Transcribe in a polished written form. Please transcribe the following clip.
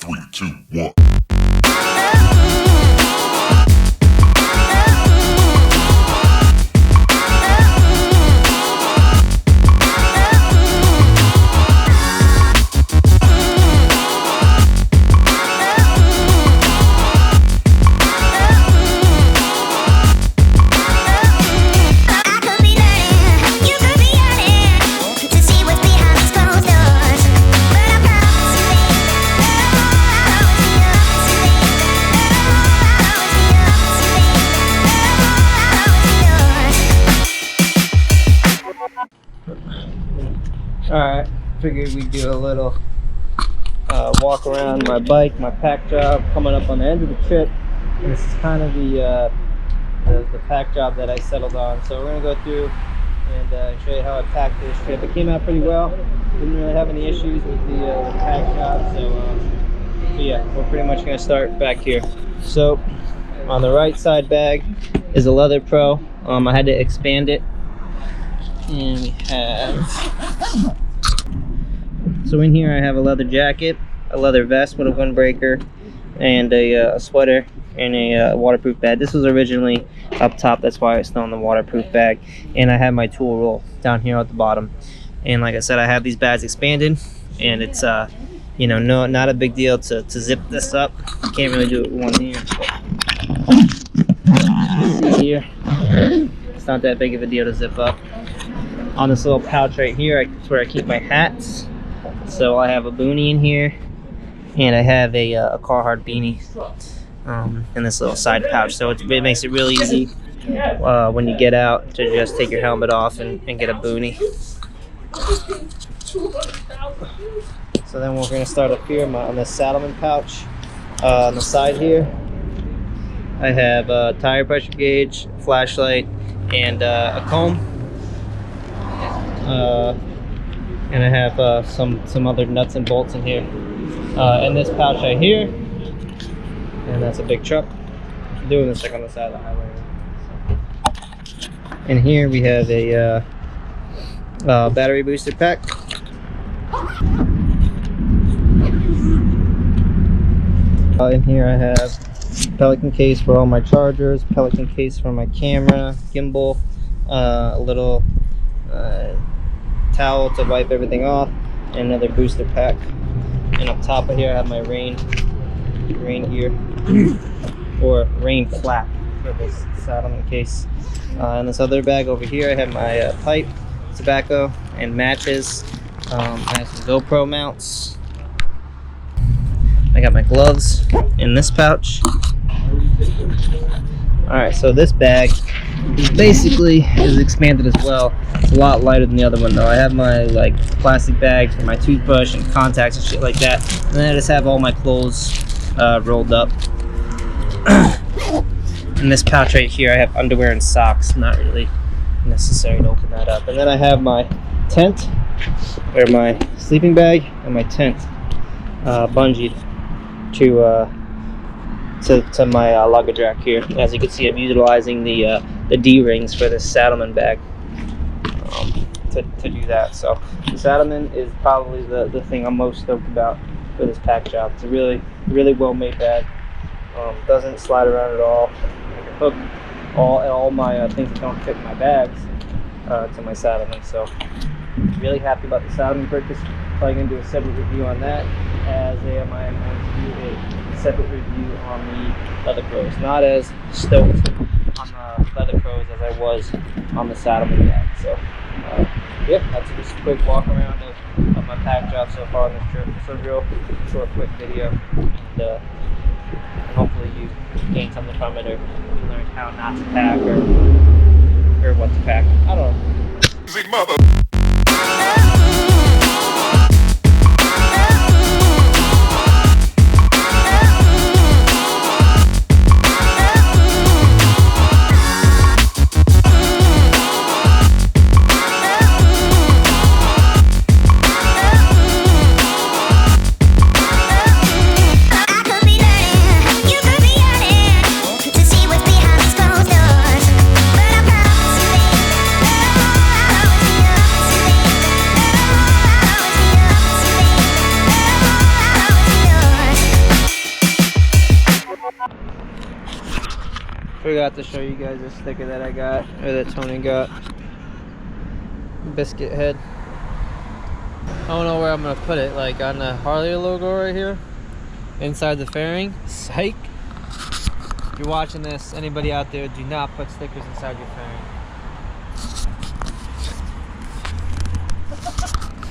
3, 2, 1. Alright, figured we'd do a little walk around my bike, my pack job, coming up on the end of the trip. And this is kind of the pack job that I settled on. So we're going to go through and show you how I packed this trip. It came out pretty well. Didn't really have any issues with the pack job. So yeah, we're pretty much going to start back here. So on the right side bag is a Leather Pro. I had to expand it. And we have, so in here I have a leather jacket, a leather vest with a windbreaker, and a sweater, and a waterproof bag. This was originally up top, that's why it's still in the waterproof bag. And I have my tool roll down here at the bottom. And like I said, I have these bags expanded, and it's you know, not a big deal to zip this up. You can't really do it with one hand. See here, it's not that big of a deal to zip up. On this little pouch right here, it's where I keep my hats. So I have a boonie in here, and I have a Carhartt beanie in this little side pouch. So it makes it really easy when you get out to just take your helmet off and get a boonie. So then we're going to start up here on the Saddlemen pouch. On the side here, I have a tire pressure gauge, flashlight, and a comb. And I have some other nuts and bolts in here. In this pouch right here, and that's a big truck. I'm doing this like on the side of the highway. In here we have a battery booster pack. In here I have Pelican case for all my chargers, Pelican case for my camera, gimbal, a little towel to wipe everything off, and another booster pack. And up top of here I have my rain gear or rain flap for this Saddlemen case. In this other bag over here I have my pipe, tobacco, and matches. I have some GoPro mounts. I got my gloves in this pouch. Alright, so this bag basically is expanded as well. It's a lot lighter than the other one though. I have my like plastic bags for my toothbrush and contacts and shit like that. And then I just have all my clothes rolled up. In this pouch right here I have underwear and socks. Not really necessary to open that up. And then I have my tent, or my sleeping bag, and my tent bungeed to my luggage rack here. As you can see, I'm utilizing the D-rings for this Saddlemen bag to do that. So the Saddlemen is probably the thing I'm most stoked about for this pack job. It's a really well made bag. Doesn't slide around at all. I can hook all my things that don't fit in my bags to my Saddlemen. So really happy about the Saddlemen purchase. Probably gonna do a separate review on that, as I am going to do a separate review on the Leather Pros. Not as stoked on the Leather Pros as I was on the Saddlemen bag. So yeah, that's just a quick walk around of my pack job so far on this trip. It's a real short, quick video, and hopefully you gain something from it, or you learned how not to pack, or what to pack. I don't know. Forgot to show you guys the sticker that I got, or that Tony got. Biscuit head. I don't know where I'm gonna put it, like on the Harley logo right here, inside the fairing. Psych. If you're watching this, anybody out there, do not put stickers inside your fairing.